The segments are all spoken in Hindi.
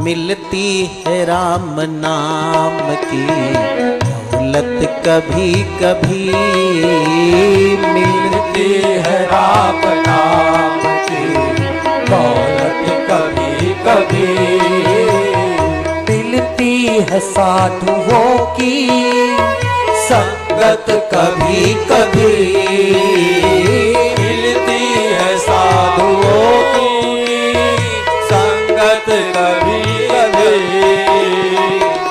मिलती है राम नाम की दौलत कभी कभी, मिलती है राम नाम की दौलत कभी कभी, मिलती है साधुओं की संगत कभी कभी, मिलती है साधुओं की संगत कभी कभी,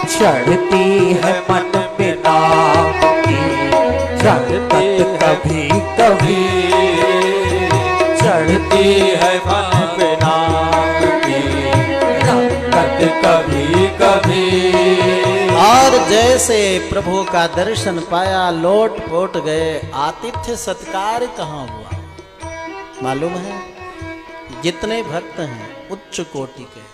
चढ़ती है मन में नाम की रंगत कभी कभी, चढ़ती है मन पे नाम की रंगत कभी कभी। और जैसे प्रभु का दर्शन पाया लौट पोट गए, आतिथ्य सत्कार कहाँ हुआ मालूम है? जितने भक्त हैं उच्च कोटि के,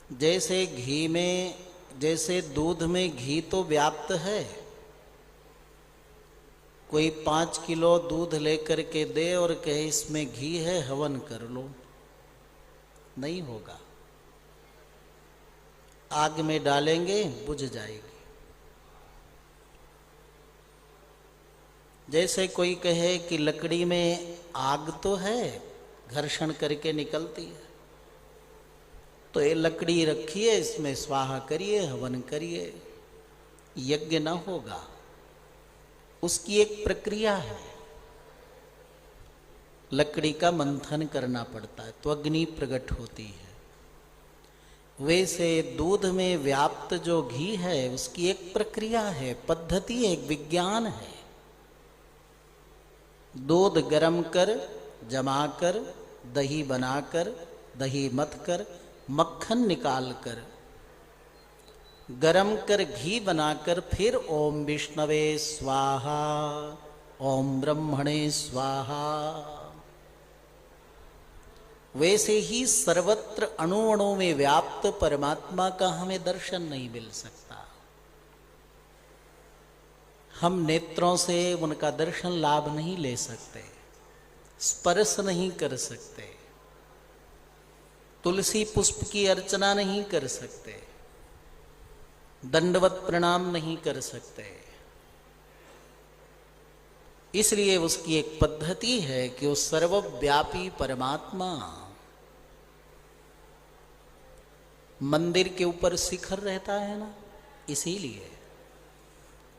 जैसे घी में, जैसे दूध में घी तो व्याप्त है, कोई 5 किलो दूध लेकर के दे और कहे इसमें घी है हवन कर लो, नहीं होगा। आग में डालेंगे बुझ जाएगी। जैसे कोई कहे कि लकड़ी में आग तो है, घर्षण करके निकलती है, तो ये लकड़ी रखिए, इसमें स्वाहा करिए, हवन करिए, यज्ञ न होगा। उसकी एक प्रक्रिया है, लकड़ी का मंथन करना पड़ता है तो अग्नि प्रकट होती है। वैसे दूध में व्याप्त जो घी है उसकी एक प्रक्रिया है, पद्धति, एक विज्ञान है। दूध गरम कर, जमा कर, दही बनाकर, दही मथ कर, मक्खन निकाल कर, गरम कर घी बनाकर, फिर ओम विष्णवे स्वाहा, ओम ब्रह्मणे स्वाहा। वैसे ही सर्वत्र अणु अणु में व्याप्त परमात्मा का हमें दर्शन नहीं मिल सकता। हम नेत्रों से उनका दर्शन लाभ नहीं ले सकते, स्पर्श नहीं कर सकते, तुलसी पुष्प की अर्चना नहीं कर सकते, दंडवत प्रणाम नहीं कर सकते। इसलिए उसकी एक पद्धति है कि वो सर्वव्यापी परमात्मा मंदिर के ऊपर शिखर रहता है ना, इसीलिए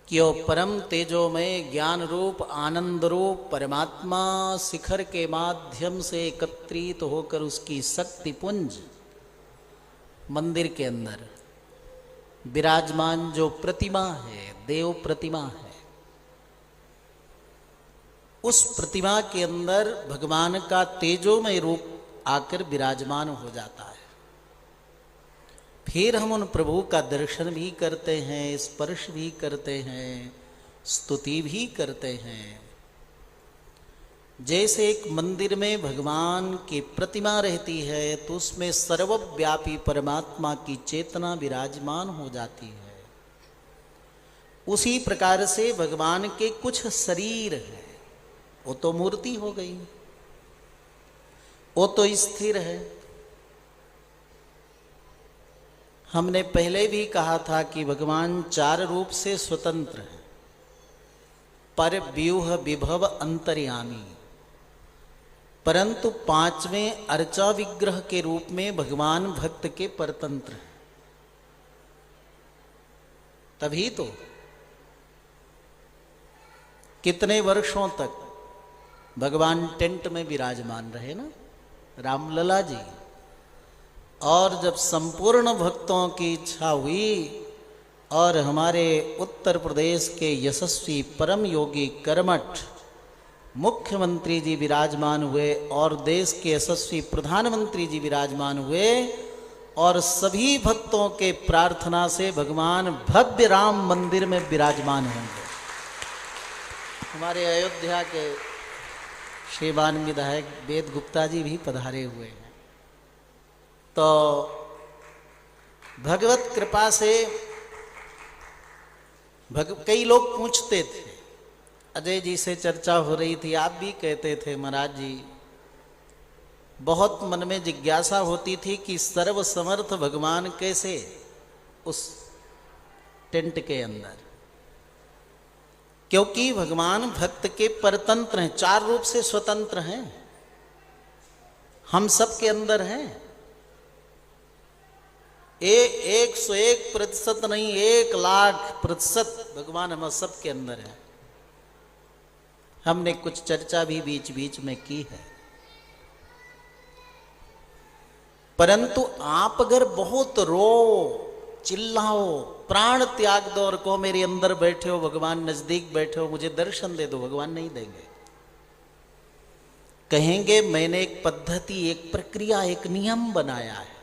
कि वो परम तेजोमय ज्ञान रूप आनंद रूप परमात्मा शिखर के माध्यम से एकत्रित होकर उसकी शक्ति पुंज मंदिर के अंदर विराजमान जो प्रतिमा है, देव प्रतिमा है, उस प्रतिमा के अंदर भगवान का तेजोमय रूप आकर विराजमान हो जाता है। फिर हम उन प्रभु का दर्शन भी करते हैं, स्पर्श भी करते हैं, स्तुति भी करते हैं। जैसे एक मंदिर में भगवान की प्रतिमा रहती है तो उसमें सर्वव्यापी परमात्मा की चेतना विराजमान हो जाती है, उसी प्रकार से भगवान के कुछ शरीर हैं, वो तो मूर्ति हो गई, वो तो स्थिर है। हमने पहले भी कहा था कि भगवान 4 रूप से स्वतंत्र है, पर व्यूह विभव अंतर्यामी, परंतु 5वें अर्चा विग्रह के रूप में भगवान भक्त के परतंत्र हैं। तभी तो कितने वर्षों तक भगवान टेंट में विराजमान रहे ना, रामलला जी। और जब संपूर्ण भक्तों की इच्छा हुई और हमारे उत्तर प्रदेश के यशस्वी परम योगी कर्मठ मुख्यमंत्री जी विराजमान हुए और देश के यशस्वी प्रधानमंत्री जी विराजमान हुए, और सभी भक्तों के प्रार्थना से भगवान भव्य राम मंदिर में विराजमान होंगे। हमारे अयोध्या के श्रीमान विधायक वेद गुप्ता जी भी पधारे हुए हैं। तो भगवत कृपा से कई लोग पूछते थे, अजय जी से चर्चा हो रही थी, आप भी कहते थे महाराज जी, बहुत मन में जिज्ञासा होती थी कि सर्व समर्थ भगवान कैसे उस टेंट के अंदर, क्योंकि भगवान भक्त के परतंत्र हैं, चार रूप से स्वतंत्र हैं, हम सब के अंदर हैं। 101% नहीं, 1,00,000% भगवान हम सब के अंदर है। हमने कुछ चर्चा भी बीच बीच में की है। परंतु आप अगर बहुत रो, चिल्लाओ, प्राण त्याग दो और को मेरे अंदर बैठे हो भगवान, नजदीक बैठे हो, मुझे दर्शन दे दो, भगवान नहीं देंगे। कहेंगे मैंने एक पद्धति, एक प्रक्रिया, एक नियम बनाया है,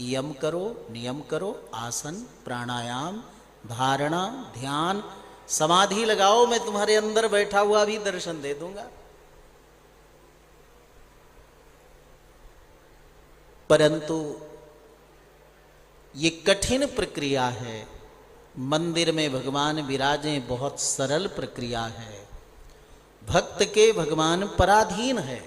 यम करो, नियम करो, आसन, प्राणायाम, धारणा, ध्यान, समाधि लगाओ, मैं तुम्हारे अंदर बैठा हुआ भी दर्शन दे दूंगा। परंतु ये कठिन प्रक्रिया है। मंदिर में भगवान विराजें बहुत सरल प्रक्रिया है। भक्त के भगवान पराधीन है।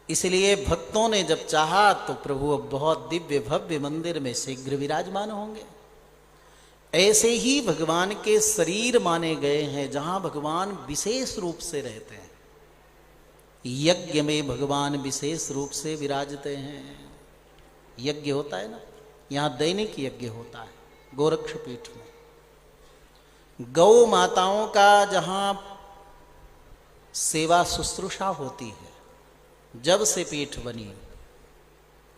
इसलिए भक्तों ने जब चाहा तो प्रभु अब बहुत दिव्य भव्य मंदिर में शीघ्र विराजमान होंगे। ऐसे ही भगवान के शरीर माने गए हैं जहां भगवान विशेष रूप से रहते हैं। यज्ञ में भगवान विशेष रूप से विराजते हैं। यज्ञ होता है ना, यहाँ दैनिक यज्ञ होता है गोरक्ष पीठ में। गौ माताओं का जहाँ सेवा शुश्रूषा होती है, जब से पीठ बनी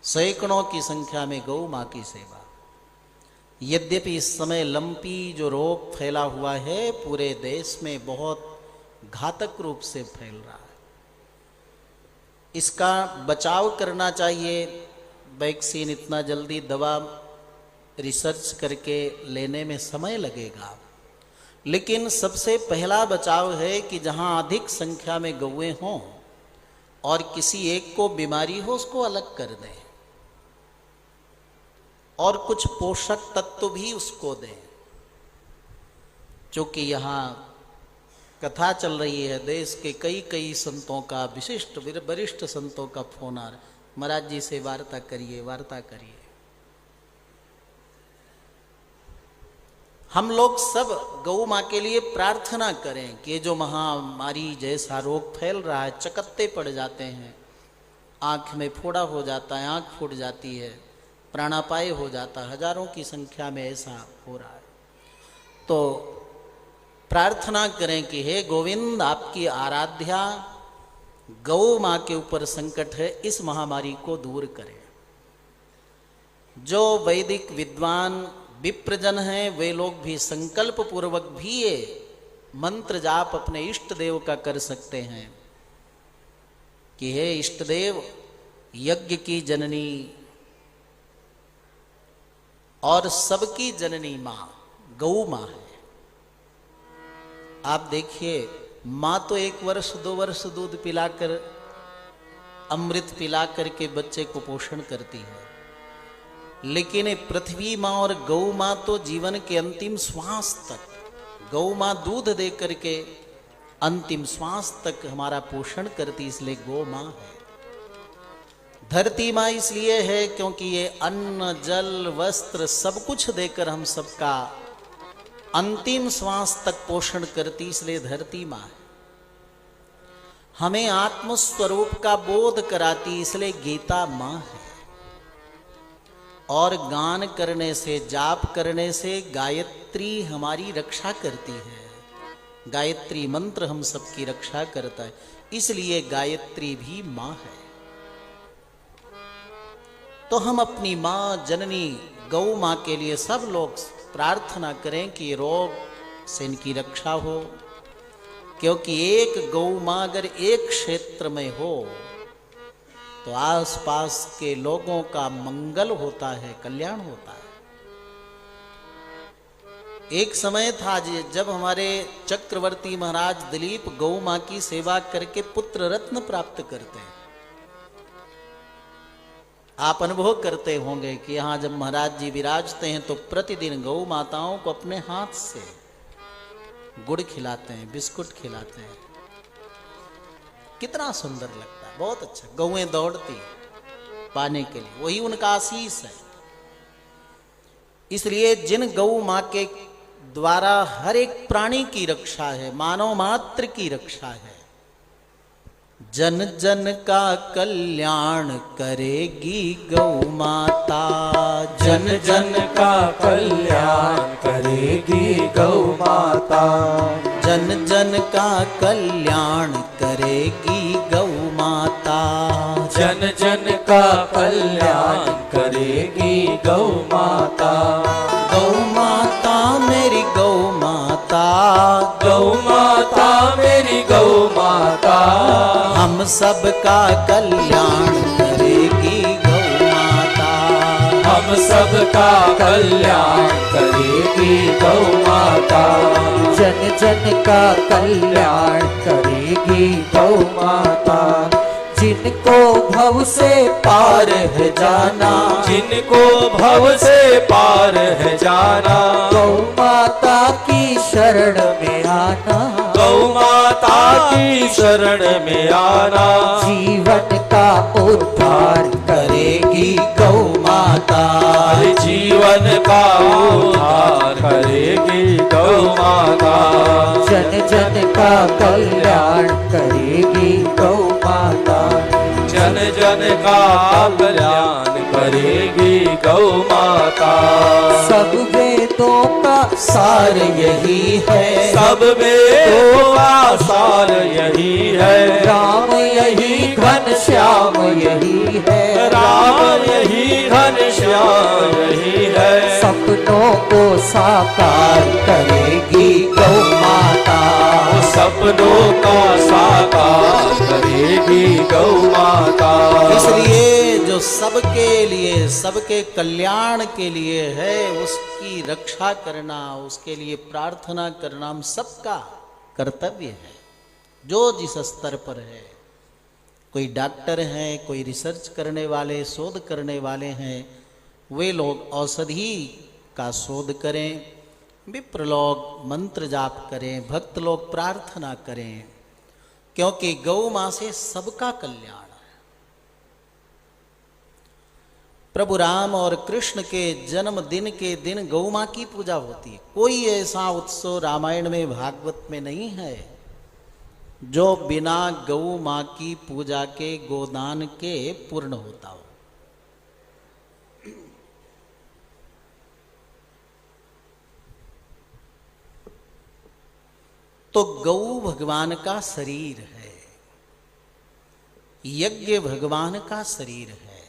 सैकड़ों की संख्या में गौ माँ की सेवा। यद्यपि इस समय लंपी जो रोग फैला हुआ है पूरे देश में बहुत घातक रूप से फैल रहा है, इसका बचाव करना चाहिए। वैक्सीन इतना जल्दी, दवा रिसर्च करके लेने में समय लगेगा, लेकिन सबसे पहला बचाव है कि जहाँ अधिक संख्या में गौएं हों और किसी एक को बीमारी हो उसको अलग कर दें और कुछ पोषक तत्व भी उसको दें। चूंकि यहाँ कथा चल रही है, देश के कई संतों का, विशिष्ट वरिष्ठ संतों का फोन आ रहा है, महाराज जी से वार्ता करिए, वार्ता करिए। हम लोग सब गौ माँ के लिए प्रार्थना करें कि जो महामारी जैसा रोग फैल रहा है, चकत्ते पड़ जाते हैं, आँख में फोड़ा हो जाता है, आँख फूट जाती है, प्राणापाय हो जाता है, हजारों की संख्या में ऐसा हो रहा है। तो प्रार्थना करें कि हे गोविंद, आपकी आराध्या गौ माँ के ऊपर संकट है, इस महामारी को दूर करें। जो वैदिक विद्वान विप्रजन हैं वे लोग भी संकल्प पूर्वक भी ये मंत्र जाप अपने इष्ट देव का कर सकते हैं कि हे इष्ट देव, यज्ञ की जननी और सबकी जननी माँ गौ माँ है। आप देखिए, माँ तो 1 वर्ष 2 वर्ष दूध पिलाकर, अमृत पिलाकर के बच्चे को पोषण करती है, लेकिन पृथ्वी माँ और गौ माँ तो जीवन के अंतिम श्वास तक, गौ माँ दूध दे करके अंतिम श्वास तक हमारा पोषण करती, इसलिए गौ माँ है। धरती माँ इसलिए है क्योंकि ये अन्न, जल, वस्त्र सब कुछ देकर हम सबका अंतिम श्वास तक पोषण करती, इसलिए धरती माँ है। हमें आत्मस्वरूप का बोध कराती, इसलिए गीता माँ है। और गान करने से, जाप करने से गायत्री हमारी रक्षा करती है। गायत्री मंत्र हम सबकी रक्षा करता है, इसलिए गायत्री भी माँ है। तो हम अपनी माँ जननी गौ माँ के लिए सब लोग प्रार्थना करें कि रोग से इनकी रक्षा हो, क्योंकि एक गौ माँ अगर एक क्षेत्र में हो तो आसपास के लोगों का मंगल होता है, कल्याण होता है। एक समय था जब हमारे चक्रवर्ती महाराज दिलीप गौ माँ की सेवा करके पुत्र रत्न प्राप्त करते हैं। आप अनुभव करते होंगे कि यहाँ जब महाराज जी विराजते हैं तो प्रतिदिन गौ माताओं को अपने हाथ से गुड़ खिलाते हैं, बिस्कुट खिलाते हैं। कितना सुंदर लगता है, बहुत अच्छा। गौएं दौड़ती पाने के लिए, वही उनका आशीष है। इसलिए जिन गौ माँ के द्वारा हर एक प्राणी की रक्षा है, मानव मात्र की रक्षा है, जन जन का कल्याण करेगी गौ माता। जन जन का कल्याण करेगी गौ माता। जन जन का कल्याण करेगी गौ माता। जन जन का कल्याण करेगी गौ माता। गौ माता मेरी गौ माता। गौ माता मेरी गौ माता। हम सबका कल्याण करेगी गौ माता। हम सबका कल्याण करेगी गौ माता। जन जन का कल्याण करेगी गौ माता। जिनको भव से पार है जाना। जिनको भव से पार है जाना। गौ माता की शरण में आना। गौ माता की शरण में आना। जीवन का उद्धार करेगी गौ माता। जीवन का उद्धार करेगी गौ माता। जन जन का कल्याण करेगी गौ माता। जन जन का कल्याण करेगी गौ माता। सब वेदों का सार यही है। सब वेदों का सार यही है। राम यही घन श्याम यही है। राम यही घन श्याम यही है। सपनों को साकार करेगी गौ माता। सपनों का साकार करेगी गौ माता। इसलिए जो सबके लिए, सबके कल्याण के लिए है, उसकी रक्षा करना, उसके लिए प्रार्थना करना हम सबका कर्तव्य है, जो जिस स्तर पर है। कोई डॉक्टर हैं, कोई रिसर्च करने वाले, शोध करने वाले हैं, वे लोग औषधि का शोध करें, विप्र लोग मंत्र जाप करें, भक्त लोग प्रार्थना करें, क्योंकि गौ माँ से सबका कल्याण है। प्रभु राम और कृष्ण के जन्मदिन के दिन गौ माँ की पूजा होती है। कोई ऐसा उत्सव रामायण में, भागवत में नहीं है जो बिना गौ माँ की पूजा के, गोदान के पूर्ण होता हो। तो गौ भगवान का शरीर है, यज्ञ भगवान का शरीर है,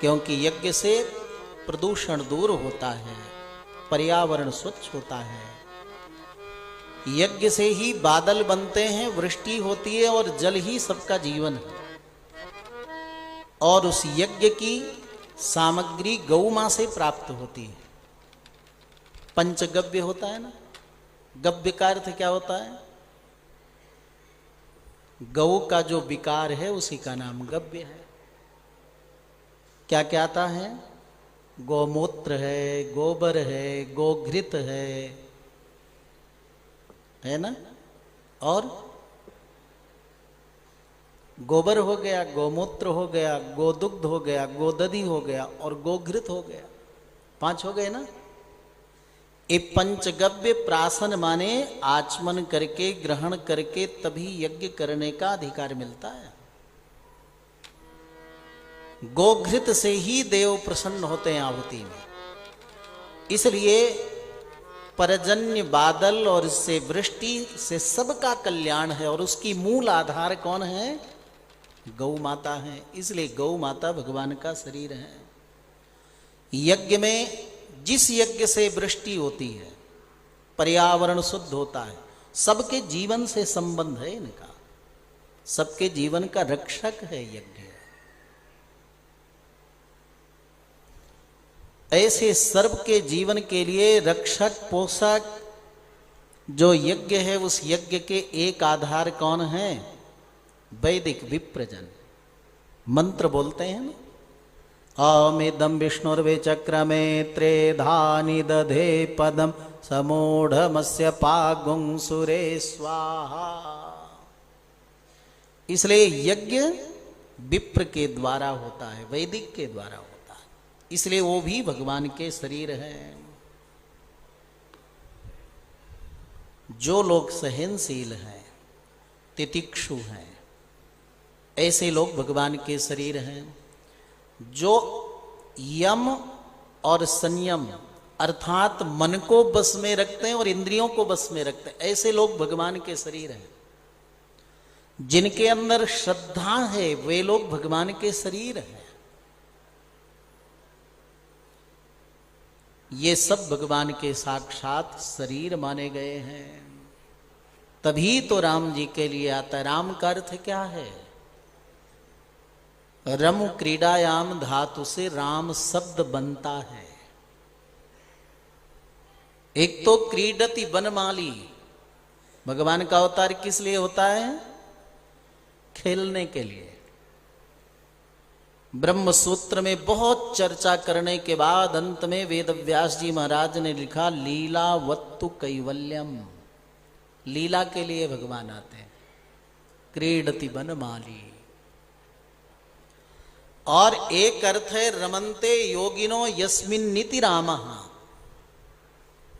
क्योंकि यज्ञ से प्रदूषण दूर होता है, पर्यावरण स्वच्छ होता है। यज्ञ से ही बादल बनते हैं, वृष्टि होती है और जल ही सबका जीवन है। और उस यज्ञ की सामग्री गौ माँ से प्राप्त होती है। पंचगव्य होता है ना, गव्य का अर्थ क्या होता है? गौ का जो विकार है उसी का नाम गव्य है। क्या क्या आता है? गोमूत्र है, गोबर है, गोघृत है ना? और गोबर हो गया, गोमूत्र हो गया, गोदुग्ध हो गया, गोदधि हो गया और गोघृत हो गया। 5 हो गए ना। ये पंचगव्य प्राशन माने आचमन करके, ग्रहण करके तभी यज्ञ करने का अधिकार मिलता है। गोघृत से ही देव प्रसन्न होते हैं आहुति में। इसलिए परजन्य बादल और इससे वृष्टि से सबका कल्याण है, और उसकी मूल आधार कौन है? गौ माता है। इसलिए गौ माता भगवान का शरीर है। यज्ञ में, जिस यज्ञ से वृष्टि होती है, पर्यावरण शुद्ध होता है, सबके जीवन से संबंध है इनका, सबके जीवन का रक्षक है यज्ञ। ऐसे सर्व के जीवन के लिए रक्षक पोषक जो यज्ञ है, उस यज्ञ के एक आधार कौन है? वैदिक विप्रजन। मंत्र बोलते हैं ना, अमिदं विष्णुर्वे चक्रमे त्रेधानि दधे पदम समूढ़मस्य पागुंसुरे स्वाहा। इसलिए यज्ञ विप्र के द्वारा होता है, वैदिक के द्वारा होता है, इसलिए वो भी भगवान के शरीर हैं। जो लोग सहनशील हैं, तितिक्षु हैं, ऐसे लोग भगवान के शरीर हैं। जो यम और संयम अर्थात मन को बस में रखते हैं और इंद्रियों को बस में रखते हैं, ऐसे लोग भगवान के शरीर हैं। जिनके अंदर श्रद्धा है वे लोग भगवान के शरीर हैं। ये सब भगवान के साक्षात शरीर माने गए हैं। तभी तो राम जी के लिए आता है। राम का अर्थ क्या है? रम क्रीडायाम धातु से राम शब्द बनता है। एक तो क्रीडति बनमाली, भगवान का अवतार किस लिए होता है? खेलने के लिए। ब्रह्म सूत्र में बहुत चर्चा करने के बाद अंत में वेद व्यास जी महाराज ने लिखा लीलावत्तु कैवल्यम। लीला के लिए भगवान आते हैं। क्रीडति बनमाली। और एक अर्थ है रमन्ते योगिनो यस्मिन नीति रामः,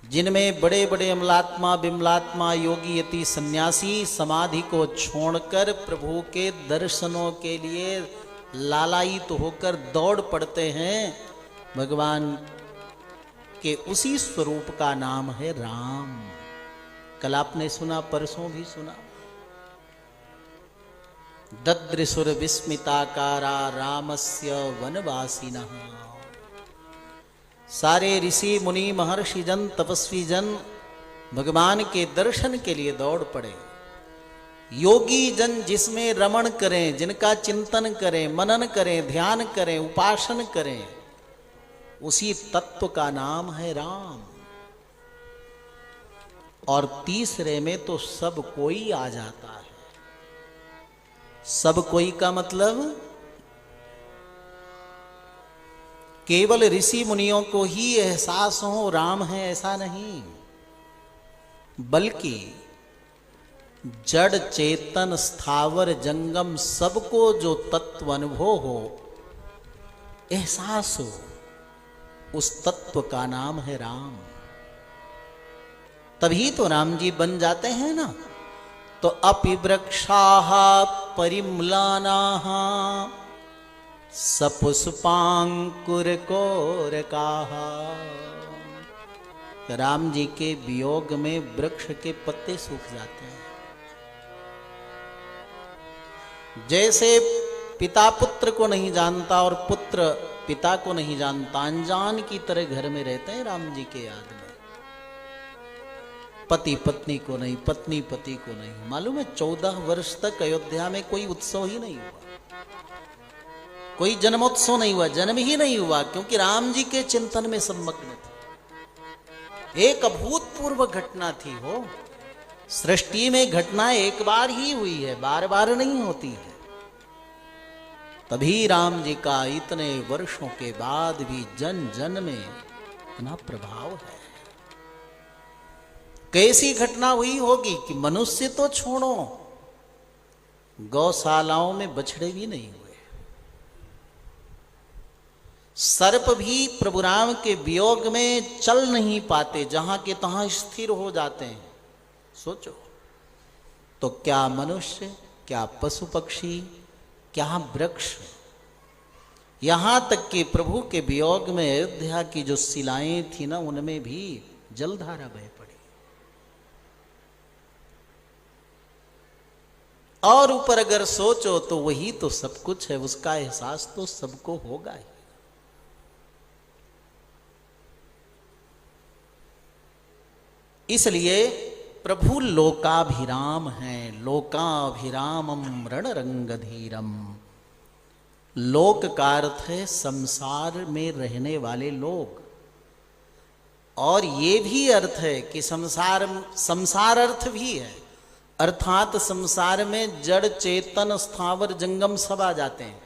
जिनमें बड़े बड़े अमलात्मा बिमलात्मा योगी यति सन्यासी समाधि को छोड़कर प्रभु के दर्शनों के लिए लालायित होकर दौड़ पड़ते हैं। भगवान के उसी स्वरूप का नाम है राम। कल आपने सुना, परसों भी सुना। दद्रिसुर विस्मिताकारा रामस्य वनवासिनः। सारे ऋषि मुनि महर्षि जन तपस्वी जन भगवान के दर्शन के लिए दौड़ पड़े। योगी जन जिसमें रमण करें, जिनका चिंतन करें, मनन करें, ध्यान करें, उपासन करें, उसी तत्व का नाम है राम। और तीसरे में तो सब कोई आ जाता है। सब कोई का मतलब केवल ऋषि मुनियों को ही एहसास हो राम है ऐसा नहीं, बल्कि जड़ चेतन स्थावर जंगम सबको जो तत्व अनुभव हो, एहसास हो, उस तत्व का नाम है राम। तभी तो राम जी बन जाते हैं ना। तो अपि वृक्षाः परिम्लानाः सपुष्पांकुरकोरकाः। राम जी के वियोग में वृक्ष के पत्ते सूख जाते हैं। जैसे पिता पुत्र को नहीं जानता और पुत्र पिता को नहीं जानता, अनजान की तरह घर में रहते हैं राम जी के याद में। पति पत्नी को नहीं, पत्नी पति को नहीं। मालूम है 14 वर्ष तक अयोध्या में कोई उत्सव ही नहीं हुआ, कोई जन्मोत्सव नहीं हुआ, जन्म ही नहीं हुआ, क्योंकि राम जी के चिंतन में सब मग्न थे। एक अभूतपूर्व घटना थी हो। सृष्टि में घटना एक बार ही हुई है, बार बार नहीं होती है। तभी राम जी का इतने वर्षों के बाद भी जन जन में इतना प्रभाव है। कैसी घटना हुई होगी कि मनुष्य तो छोड़ो, गौशालाओं में बछड़े भी नहीं हुए। सर्प भी प्रभु राम के वियोग में चल नहीं पाते, जहां के तहां स्थिर हो जाते हैं। सोचो तो क्या मनुष्य, क्या पशु पक्षी, क्या वृक्ष, यहां तक कि प्रभु के वियोग में अयोध्या की जो शिलाएं थी ना, उनमें भी जलधारा बह पड़ी। और ऊपर अगर सोचो तो वही तो सब कुछ है, उसका एहसास तो सबको होगा ही। इसलिए प्रभु लोकाभिराम हैं। लोकाभिरामम रणरंगधीरम। लोक का अर्थ है संसार में रहने वाले लोग। और ये भी अर्थ है कि संसार अर्थ भी है, अर्थात संसार में जड़ चेतन स्थावर जंगम सब आ जाते हैं।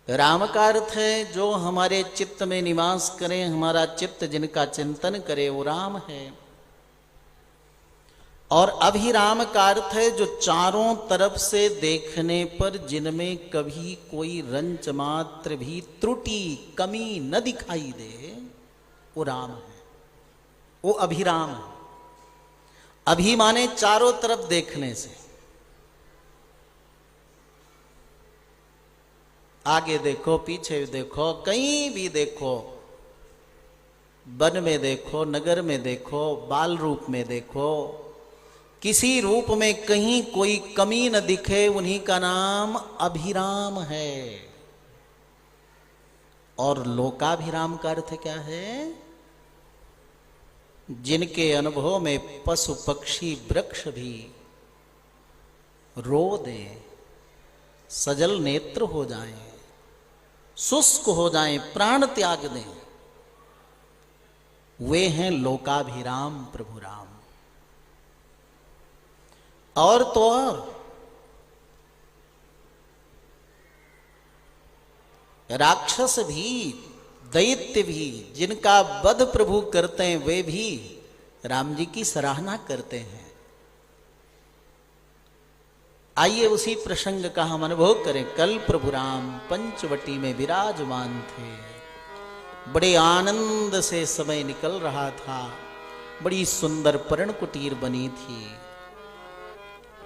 राम का अर्थ है जो हमारे चित्त में निवास करें, हमारा चित्त जिनका चिंतन करे वो राम है। और अभिराम का अर्थ है जो चारों तरफ से देखने पर जिनमें कभी कोई रंच मात्र भी त्रुटि कमी न दिखाई दे, वो राम है, वो अभिराम है। अभी माने चारों तरफ देखने से, आगे देखो, पीछे देखो, कहीं भी देखो, वन में देखो, नगर में देखो, बाल रूप में देखो, किसी रूप में कहीं कोई कमी न दिखे, उन्हीं का नाम अभिराम है। और लोकाभिराम का अर्थ क्या है? जिनके अनुभव में पशु पक्षी वृक्ष भी रो दे, सजल नेत्र हो जाएं, शुष्क हो जाएं, प्राण त्याग दें, वे हैं लोकाभिराम प्रभु राम। और तो और राक्षस भी, दैत्य भी, जिनका वध प्रभु करते हैं, वे भी राम जी की सराहना करते हैं। आइए उसी प्रसंग का हम अनुभव करें। कल प्रभु राम पंचवटी में विराजमान थे, बड़े आनंद से समय निकल रहा था, बड़ी सुंदर पर्ण कुटीर बनी थी।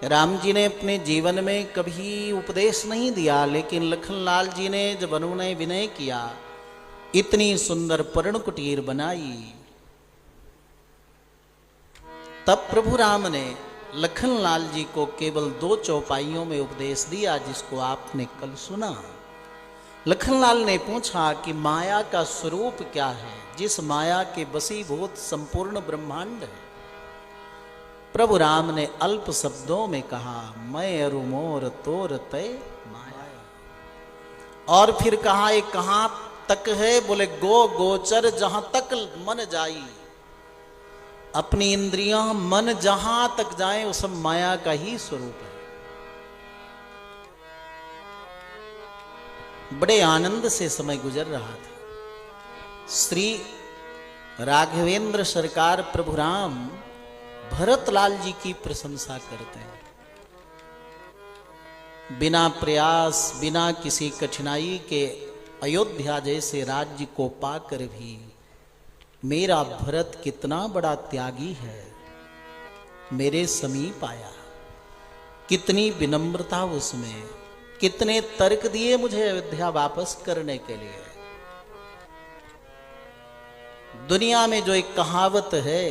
राम जी ने अपने जीवन में कभी उपदेश नहीं दिया, लेकिन लखनलाल जी ने जब अनुनय विनय किया, इतनी सुंदर पर्ण कुटीर बनाई। तब प्रभु राम ने लखनलाल जी को केवल 2 चौपाइयों में उपदेश दिया, जिसको आपने कल सुना। लखनलाल ने पूछा कि माया का स्वरूप क्या है, जिस माया के वशीभूत संपूर्ण ब्रह्मांड है। प्रभु राम ने अल्प शब्दों में कहा, मैं अरु मोर तोर तय माया। और फिर कहा, ये कहां तक है? बोले गो गोचर जहां तक मन जाई। अपनी इंद्रियां मन जहां तक जाए वो सब माया का ही स्वरूप है। बड़े आनंद से समय गुजर रहा था। श्री राघवेंद्र सरकार प्रभु राम भरतलाल जी की प्रशंसा करते हैं। बिना प्रयास, बिना किसी कठिनाई के अयोध्या जैसे राज्य को पाकर भी मेरा भरत कितना बड़ा त्यागी है, मेरे समीप आया। कितनी विनम्रता उसमें, कितने तर्क दिए मुझे अयोध्या वापस करने के लिए। दुनिया में जो एक कहावत है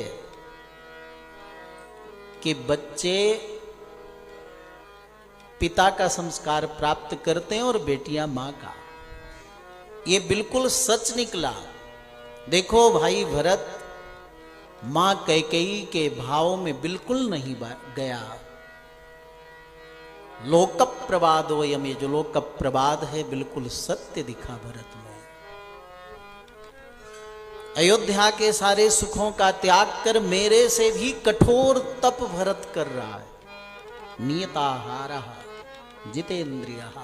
कि बच्चे पिता का संस्कार प्राप्त करते हैं और बेटियां मां का, ये बिल्कुल सच निकला। देखो भाई भरत मां कैकेयी के भाव में बिल्कुल नहीं गया। लोक प्रवादो यम, ये जो लोक प्रवाद है बिल्कुल सत्य दिखा भरत में। अयोध्या के सारे सुखों का त्याग कर मेरे से भी कठोर तप भरत कर रहा है। नियताहारः जितेंद्रियः।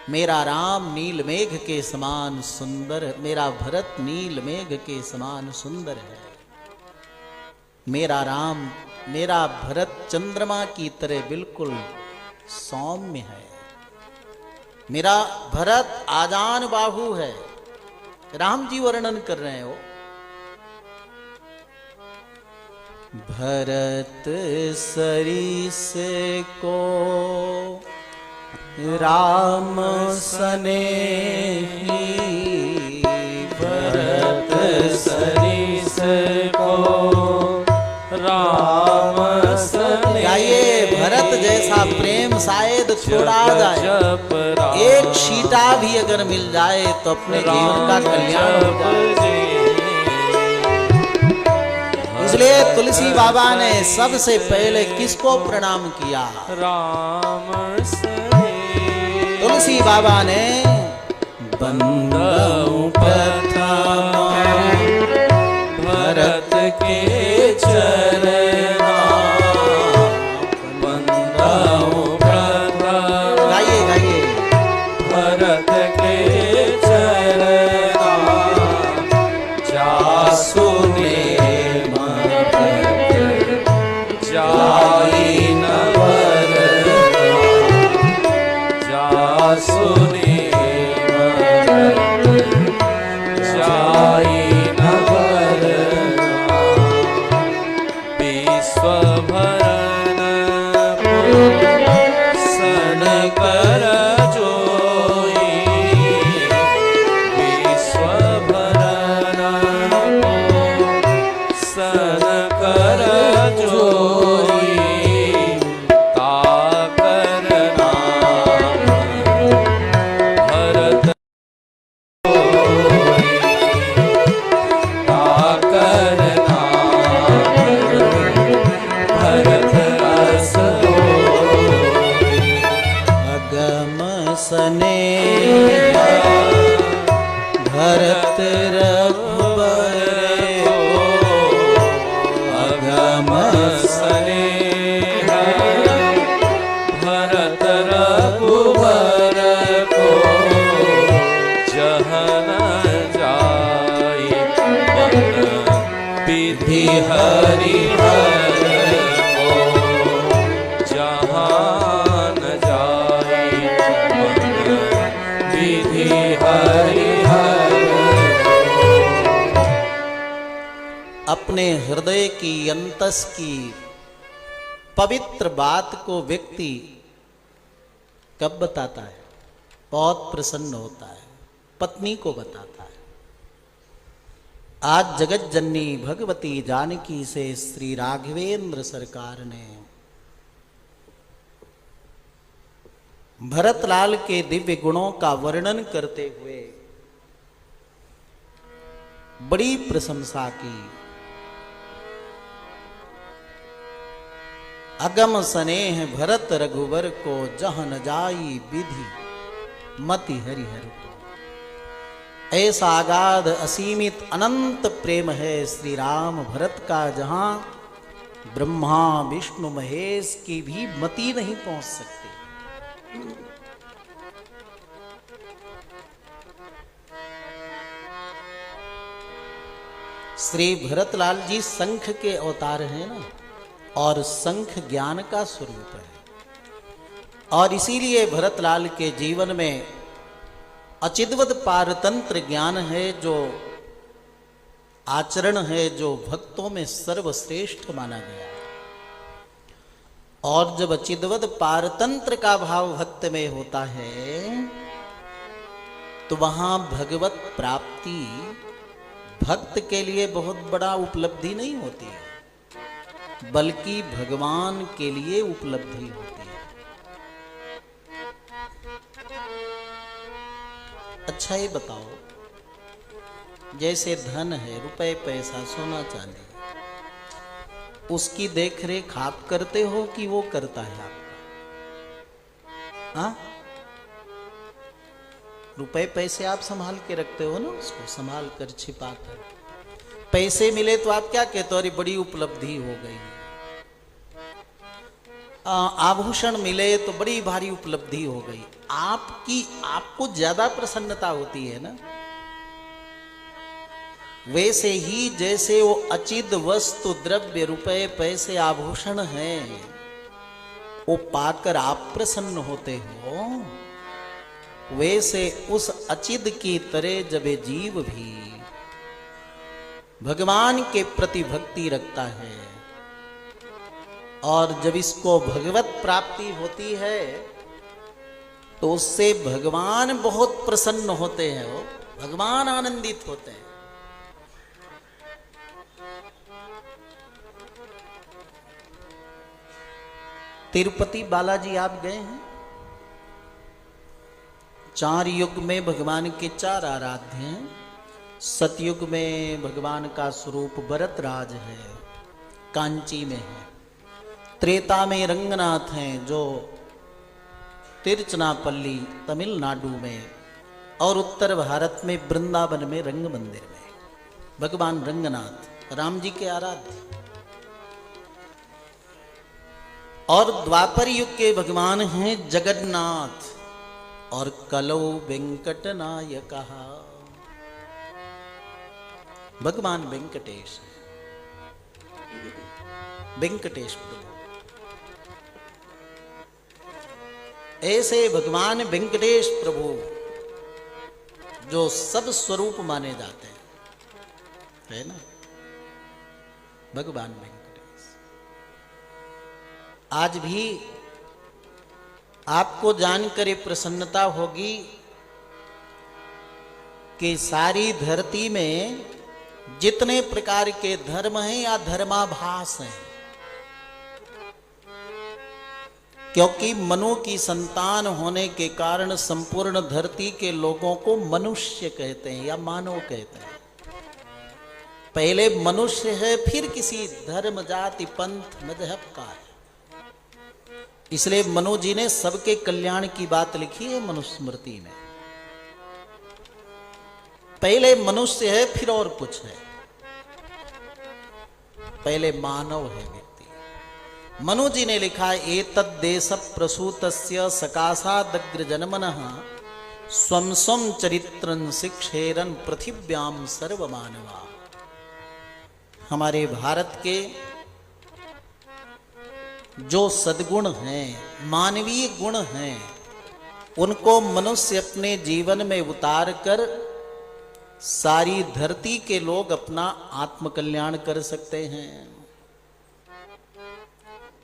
मेरा राम नील मेघ के समान सुंदर, मेरा भरत नील मेघ के समान सुंदर है। मेरा राम, मेरा भरत चंद्रमा की तरह बिल्कुल सौम्य है। मेरा भरत आजान बाहु है। राम जी वर्णन कर रहे हो। भरत सरिस को राम सनेही, भरत सरिस को राम सनेही। गाइए, भरत जैसा प्रेम शायद छोड़ा जाए, एक शीटा भी अगर मिल जाए तो अपने जीवन का कल्याण हो जाए। इसलिए तुलसी बाबा ने सबसे पहले किसको प्रणाम किया? राम तुलसी बाबा ने बंदऊ प्रथम भरत के चरना, बंदऊ प्रथम गाइए गाइए। सुनी जाई नगर विश्व भरन सन कर जोई विश्व भरन सन कर जोई ताकर नाम भरत ताकर नाम भरत अस अगम स्नेह भरत रघुबर अगम स्नेह भरत रघुबर को जहन जाई मन विधि हरिहर को जहान जाई मन विधि हरिहर अपने हृदय की अंतस की पवित्र बात को व्यक्ति कब बताता है? बहुत प्रसन्न होता है, पत्नी को बताता है। आज जगत जननी भगवती जानकी से श्री राघवेंद्र सरकार ने भरतलाल के दिव्य गुणों का वर्णन करते हुए बड़ी प्रशंसा की। अगम स्नेह भरत रघुवर को जहन जाई विधि मति हरिहर को। ऐसा अगाध असीमित अनंत प्रेम है श्री राम भरत का, जहां ब्रह्मा विष्णु महेश की भी मति नहीं पहुंच सकती। श्री भरतलाल जी शंख के अवतार हैं ना, और शंख ज्ञान का स्वरूप है। और इसीलिए भरतलाल के जीवन में अचिद्वत पारतंत्र ज्ञान है, जो आचरण है, जो भक्तों में सर्वश्रेष्ठ माना गया है। और जब अचिद्वत पारतंत्र का भाव भक्त में होता है तो वहां भगवत प्राप्ति भक्त के लिए बहुत बड़ा उपलब्धि नहीं होती है, बल्कि भगवान के लिए उपलब्धि होती है। अच्छा ये बताओ, जैसे धन है, रुपए पैसा सोना चांदी, उसकी देखरेख आप करते हो कि वो करता है आपका? हाँ, रुपए पैसे आप संभाल के रखते हो ना, उसको संभाल कर छिपा कर। पैसे मिले तो आप क्या कहते हो? अरे बड़ी उपलब्धि हो गई। आभूषण मिले तो बड़ी भारी उपलब्धि हो गई। आपको ज्यादा प्रसन्नता होती है ना। वैसे ही जैसे वो अचिद वस्तु द्रव्य रुपए पैसे आभूषण हैं, वो पाकर आप प्रसन्न होते हो, वैसे उस अचिद की तरह जब ये जीव भी भगवान के प्रति भक्ति रखता है और जब इसको भगवत प्राप्ति होती है तो उससे भगवान बहुत प्रसन्न होते हैं, वो भगवान आनंदित होते हैं। तिरुपति बालाजी आप गए हैं? 4 युग में भगवान के 4 आराध्य हैं। सतयुग में भगवान का स्वरूप भरतराज है, कांची में है। त्रेता में रंगनाथ हैं, जो तिरुचनापल्ली तमिलनाडु में, और उत्तर भारत में वृंदावन में रंग मंदिर में भगवान रंगनाथ राम जी के आराध्य। और द्वापर युग के भगवान हैं जगन्नाथ और कलौ वेंकट नायक, भगवान वेंकटेश, वेंकटेश प्रभु। ऐसे भगवान वेंकटेश प्रभु जो सब स्वरूप माने जाते हैं, है ना, भगवान वेंकटेश। आज भी आपको जानकर ये प्रसन्नता होगी कि सारी धरती में जितने प्रकार के धर्म हैं या धर्माभास हैं, क्योंकि मनु की संतान होने के कारण संपूर्ण धरती के लोगों को मनुष्य कहते हैं या मानव कहते हैं। पहले मनुष्य है, फिर किसी धर्म जाति पंथ मजहब का है। इसलिए मनु जी ने सबके कल्याण की बात लिखी है मनुस्मृति में। पहले मनुष्य है, फिर और कुछ है। पहले मानव है व्यक्ति। मनु जी ने लिखा, एतद् देश प्रसूतस्य सकाशादग्र जन्मनः स्वं स्वं चरित्रं शिक्षेरन् पृथिव्याम सर्वमानवा। हमारे भारत के जो सद्गुण हैं, मानवीय गुण हैं, उनको मनुष्य अपने जीवन में उतार कर सारी धरती के लोग अपना आत्मकल्याण कर सकते हैं।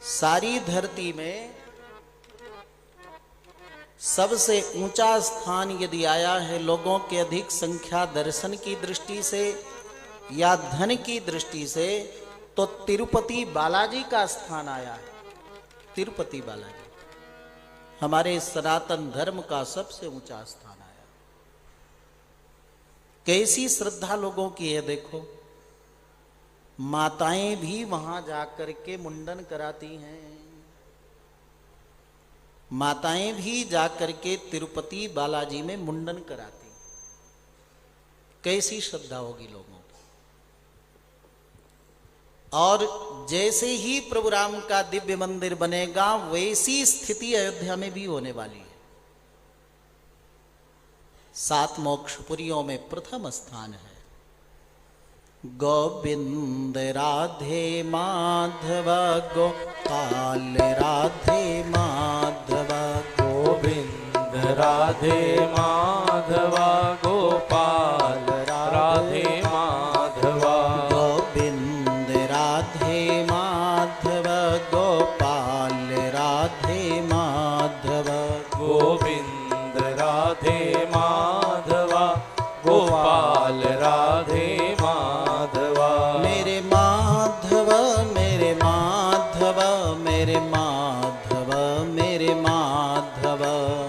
सारी धरती में सबसे ऊंचा स्थान यदि आया है लोगों के अधिक संख्या दर्शन की दृष्टि से या धन की दृष्टि से, तो तिरुपति बालाजी का स्थान आया है। तिरुपति बालाजी हमारे सनातन धर्म का सबसे ऊंचा स्थान आया। कैसी श्रद्धा लोगों की है देखो। माताएं भी वहां जाकर के मुंडन कराती हैं। माताएं भी जाकर के तिरुपति बालाजी में मुंडन कराती। कैसी श्रद्धा होगी लोगों की। और जैसे ही प्रभु राम का दिव्य मंदिर बनेगा, वैसी स्थिति अयोध्या में भी होने वाली है। 7 मोक्षपुरियों में प्रथम स्थान है। गोविंद राधे माधव गोपाल राधे माधव, गोविंद राधे माधव गोपाल राधे माधव, गोविंद राधे माधव गोपाल राधे माधव, गोविंद राधे माधव गोपाल राधे माधव। मेरे माधव मेरे माधव मेरे माधव मेरे माधव,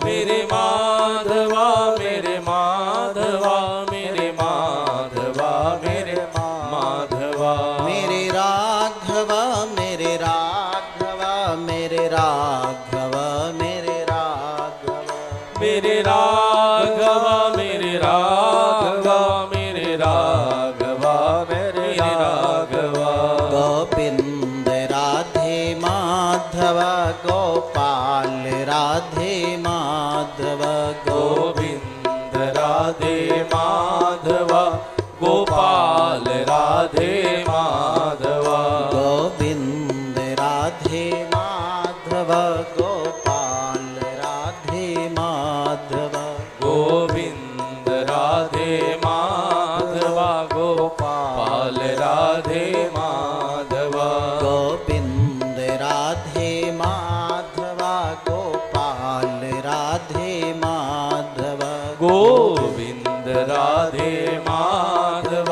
मेरे माधव मेरे माधव मेरे माधव मेरे माधव, मेरे राघव मेरे राघव मेरे राघव मेरे राघव, मेरे राघव मेरे राघव मेरे राघव मेरे राघव, गोविंद राधे माधव गोपाल राधे माधव, गोविंद राधे माधव गोपाल राधे माधव, गोविंद राधे माधव गोपाल राधे माधव, गोविंद राधे माधव गोपाल राधे माधव, गोविंद राधे माधव गोपाल राधे माधव, गोविंद राधे माधव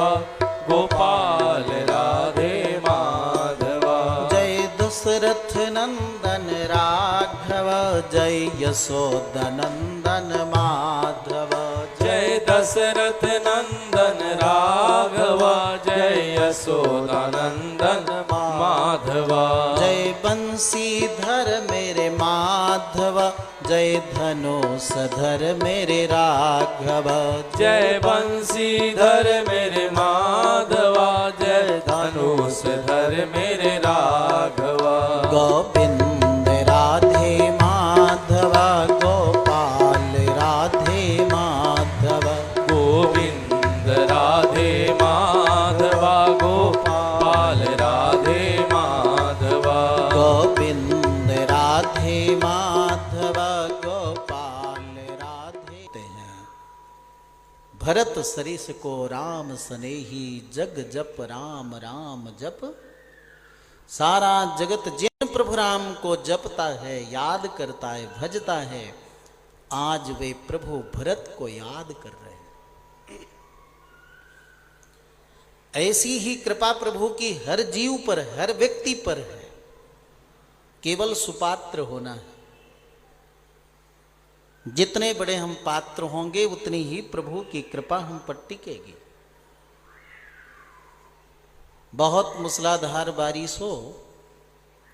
गोपाल राधे माधव। जय दशरथ नंदन राघव, जय यशोदनंदन माधव, जय दशरथ नंदन राघव, जय यशोदानंदन माधव, जय बंसीधर मेरे माधव, जय धनुषधर मेरे राघव, जय बंसीधर मेरे माधव, जय धनुषधर मेरे राघव, गोविंद राधे माधव गोपाल राधे माधव, गोविंद राधे माधव गोपाल राधे माधव, गोविंद राधे माधव गो भरत सरिस को राम सनेही, जग जप राम राम जप। सारा जगत जिन प्रभु राम को जपता है, याद करता है, भजता है, आज वे प्रभु भरत को याद कर रहे हैं। ऐसी ही कृपा प्रभु की हर जीव पर, हर व्यक्ति पर है। केवल सुपात्र होना है। जितने बड़े हम पात्र होंगे उतनी ही प्रभु की कृपा हम पर टिकेगी। बहुत मूसलाधार बारिश हो,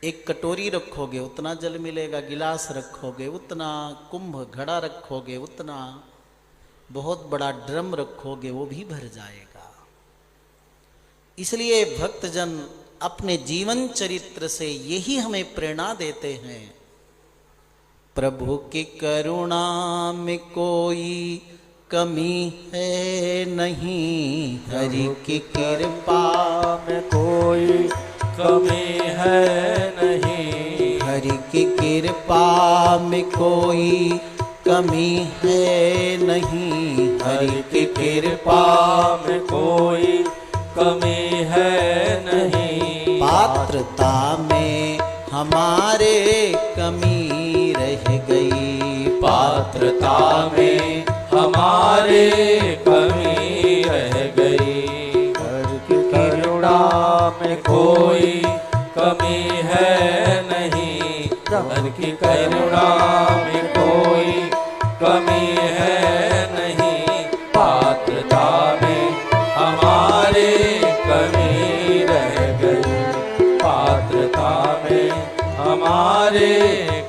एक कटोरी रखोगे उतना जल मिलेगा, गिलास रखोगे उतना, कुंभ घड़ा रखोगे उतना, बहुत बड़ा ड्रम रखोगे वो भी भर जाएगा। इसलिए भक्तजन अपने जीवन चरित्र से यही हमें प्रेरणा देते हैं, प्रभु की करुणा में कोई कमी है नहीं, हरि की कृपा में कोई कमी है नहीं, हरि की कृपा में कोई कमी है नहीं, हरि की कृपा में कोई कमी है नहीं। पात्रता में हमारे कमी रह गई, पात्रता में हमारे कमी रह गई। हरि की करुणा में कोई कमी है नहीं, हरि की करुणा में कोई कमी है नहीं। पात्रता में हमारे कमी रह गई, पात्रता में हमारे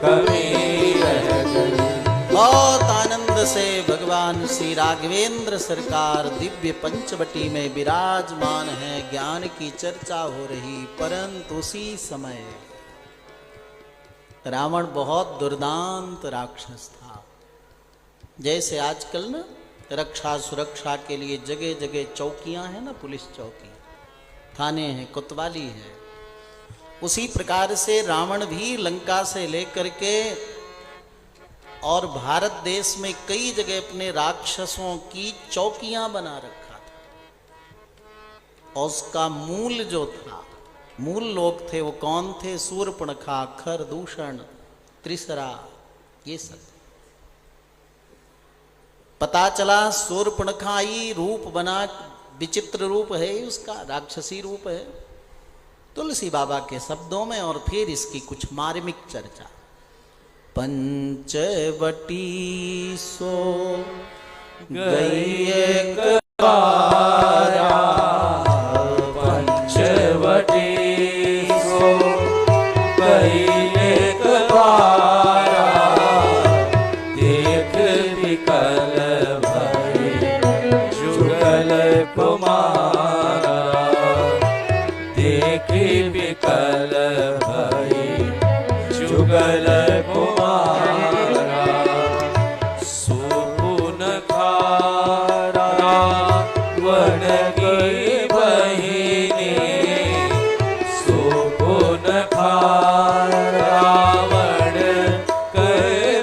कमी रह गई। बहुत आनंद से भगवान श्री राघवेंद्र सरकार दिव्य पंचवटी में विराजमान है। ज्ञान की चर्चा हो रही, परंतु उसी समय रावण बहुत दुर्दांत राक्षस था। जैसे आजकल ना रक्षा सुरक्षा के लिए जगह जगह चौकियां हैं ना, पुलिस चौकी, थाने हैं, कोतवाली है, उसी प्रकार से रावण भी लंका से लेकर के और भारत देश में कई जगह अपने राक्षसों की चौकियां बना रखा था। और उसका मूल जो था, मूल लोग थे वो कौन थे? शूर्पणखा, खर दूषण, त्रिसरा, ये सब। पता चला शूर्पणखा ही रूप बना, विचित्र रूप है उसका, राक्षसी रूप है। तुलसी बाबा के शब्दों में और फिर इसकी कुछ मार्मिक चर्चा। पंचवटी सो गई एक बारा, पंचवटी सो गई एक बारा, देख विकल भई जुगल कुमारा, देख विकल भई जुगल कुमारा। सुपुन खारा वन की बहिनी, सुपुन खारा वन की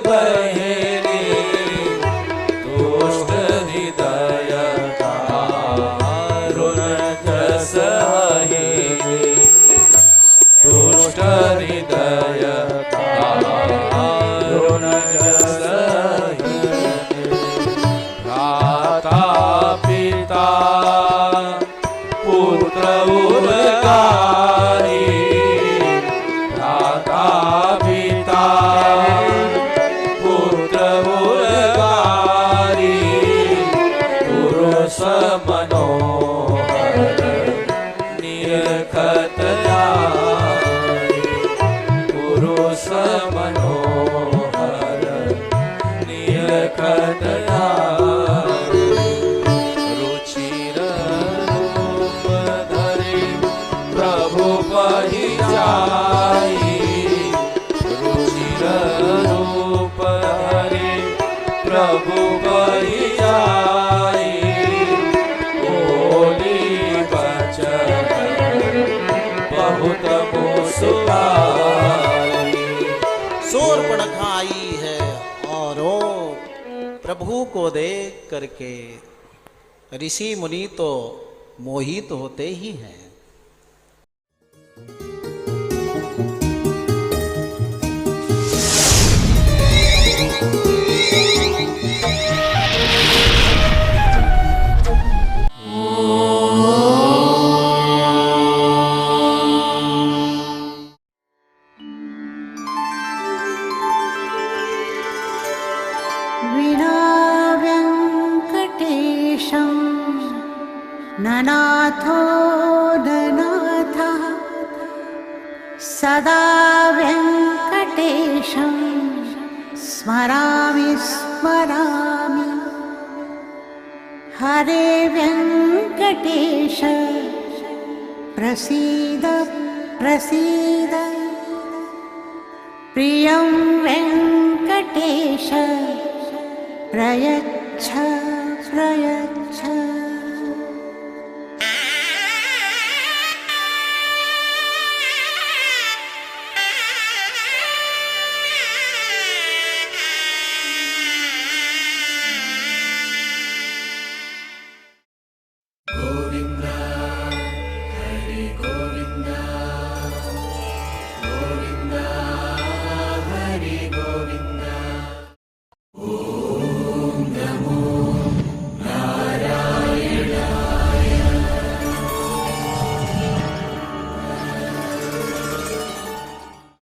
बहिनी, दुष्ट हृदय दारुण जस अहिनी, दुष्ट हृदय दारुण जस अहिनी। भ्राता पिता पुत्र उर्गारी, भ्राता पिता पुत्र उर्गारी, पुरुष मनोहर निरखत नारी, पुरुष मनोहर निरखत नारी। रुचिर रूप धरि प्रभु पहि जाई, रुचिर रूप धरि प्रभु पहि जाई, बोली बचन बहुत मुस्काई। शूर्पणखा आई है और वो प्रभु को देख करके ऋषि मुनि तो मोहित होते ही हैं। विना व्यङ्कटेशं ननाथो ननाथः सदा व्यङ्कटेशं स्मरामि स्मरामि। हरे व्यङ्कटेश प्रसीद प्रसीद। प्रियं वेङ्कटेश प्रयच्छ प्रयच्छ।